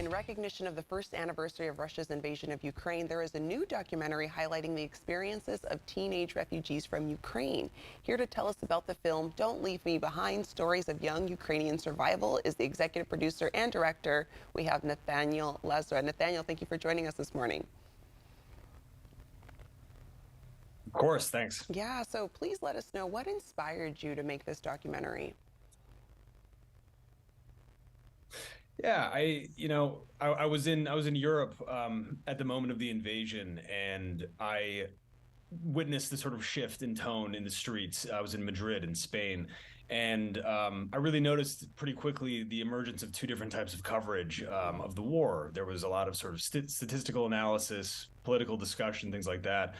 In recognition of the first anniversary of Russia's invasion of Ukraine, there is a new documentary highlighting the experiences of teenage refugees from Ukraine. Here to tell us about the film, Don't Leave Me Behind, Stories of Young Ukrainian Survival, is the executive producer and director. We have Nathaniel Lazara. Nathaniel, thank you for joining us this morning. Of course, thanks. Yeah, so please let us know what inspired you to make this documentary. Yeah, I was in Europe at the moment of the invasion, and I witnessed the sort of shift in tone in the streets. I was in Madrid in Spain, and I really noticed pretty quickly the emergence of two different types of coverage of the war. There was a lot of sort of statistical analysis, political discussion, things like that.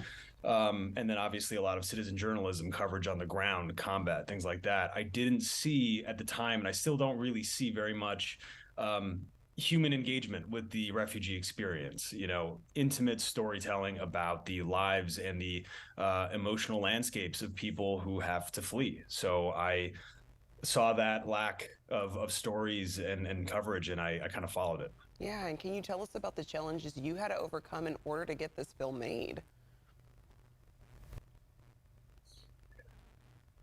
And then obviously a lot of citizen journalism coverage on the ground, combat, things like that. I didn't see at the time, and I still don't really see very much human engagement with the refugee experience, intimate storytelling about the lives and the emotional landscapes of people who have to flee. So I saw that lack of stories and coverage, and I kind of followed it. Yeah, and can you tell us about the challenges you had to overcome in order to get this film made?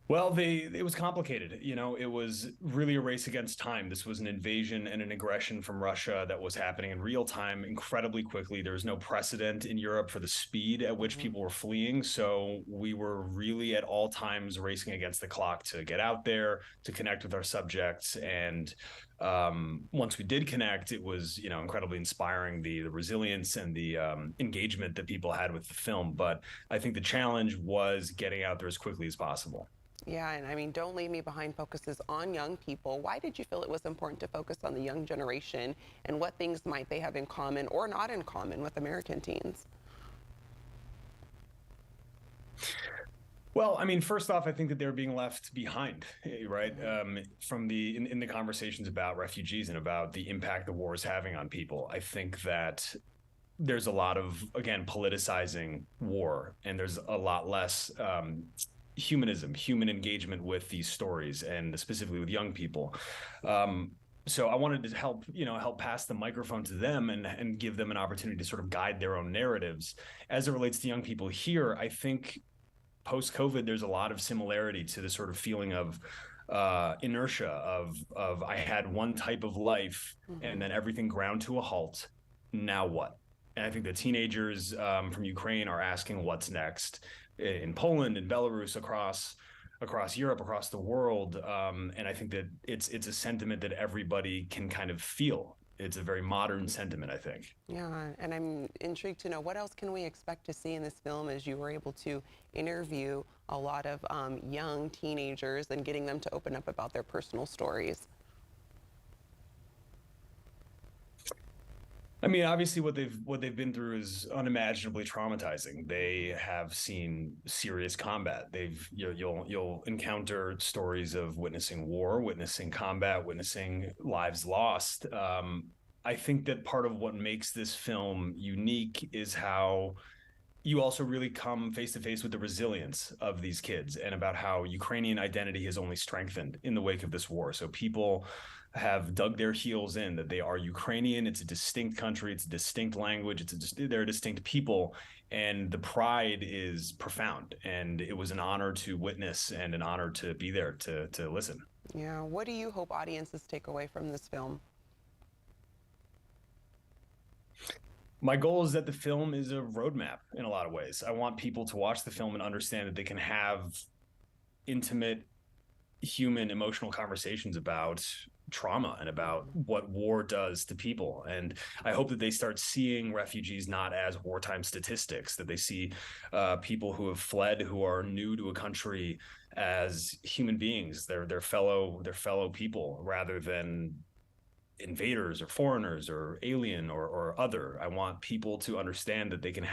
Well, it was complicated. It was really a race against time. This was an invasion and an aggression from Russia that was happening in real time, incredibly quickly. There was no precedent in Europe for the speed at which people were fleeing. So we were really at all times racing against the clock to get out there, to connect with our subjects. And once we did connect, it was, incredibly inspiring, the resilience and the engagement that people had with the film. But I think the challenge was getting out there as quickly as possible. Yeah, and I mean, Don't Leave Me Behind focuses on young people. Why did you feel it was important to focus on the young generation, and what things might they have in common or not in common with American teens? Well, I mean, first off, I think that they're being left behind, right? From in the conversations about refugees and about the impact the war is having on people. I think that there's a lot of, again, politicizing war, and there's a lot less human engagement with these stories, and specifically with young people. So I wanted to help pass the microphone to them and give them an opportunity to sort of guide their own narratives. As it relates to young people here, I think post-COVID, there's a lot of similarity to the sort of feeling of inertia of I had one type of life and then everything ground to a halt. Now what? And I think the teenagers from Ukraine are asking what's next in Poland and Belarus, across Europe, across the world. And I think that it's a sentiment that everybody can kind of feel. It's a very modern sentiment, I think. Yeah, and I'm intrigued to know what else can we expect to see in this film, as you were able to interview a lot of young teenagers and getting them to open up about their personal stories. I mean, obviously, what they've been through is unimaginably traumatizing. They have seen serious combat. You'll encounter stories of witnessing war, witnessing combat, witnessing lives lost. I think that part of what makes this film unique is how you also really come face to face with the resilience of these kids, and about how Ukrainian identity has only strengthened in the wake of this war. So people have dug their heels in that they are Ukrainian. It's a distinct country. It's a distinct language. They're a distinct people. And the pride is profound. And it was an honor to witness and an honor to be there to listen. Yeah. What do you hope audiences take away from this film? My goal is that the film is a roadmap in a lot of ways. I want people to watch the film and understand that they can have intimate, human, emotional conversations about trauma and about what war does to people. And I hope that they start seeing refugees not as wartime statistics, that they see people who have fled, who are new to a country, as human beings. They're fellow people, rather than invaders or foreigners or alien or other. I want people to understand that they can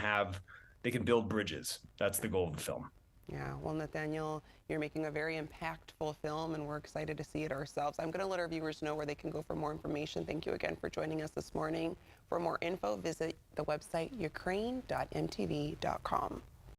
build bridges. That's the goal of the film. Yeah, well, Nathaniel, you're making a very impactful film, and we're excited to see it ourselves. I'm going to let our viewers know where they can go for more information. Thank you again for joining us this morning. For more info, visit the website ukraine.mtv.com.